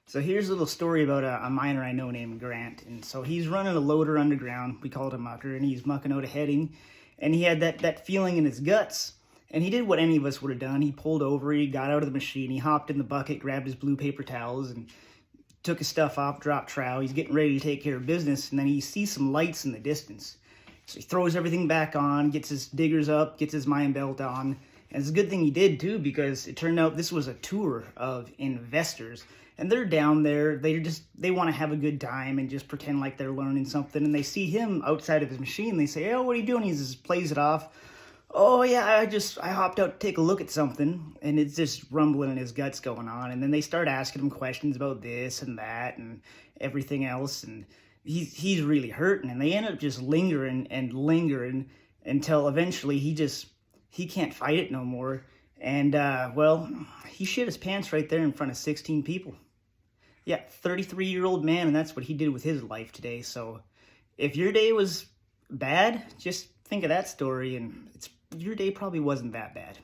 So here's a little story about a miner I know named Grant. And so he's running a loader underground. We call it a mucker, and he's mucking out a heading. And he had that feeling in his guts. And he did what any of us would have done. He pulled over, he got out of the machine, he hopped in the bucket, grabbed his blue paper towels, and took his stuff off, dropped trowel. He's getting ready to take care of business, and then he sees some lights in the distance. So he throws everything back on, gets his diggers up, gets his mine belt on. And it's a good thing he did too, because it turned out this was a tour of investors. And they're down there, they want to have a good time and just pretend like they're learning something. And they see him outside of his machine. They say, "Oh, what are you doing?" He just plays it off. "Oh yeah, I hopped out to take a look at something." And it's just rumbling in his guts going on. And then they start asking him questions about this and that and everything else. And he's really hurting. And they end up just lingering and lingering until eventually he can't fight it no more. And, well, he shit his pants right there in front of 16 people. Yeah, 33-year-old man, and that's what he did with his life today. So if your day was bad, just think of that story, and your day probably wasn't that bad.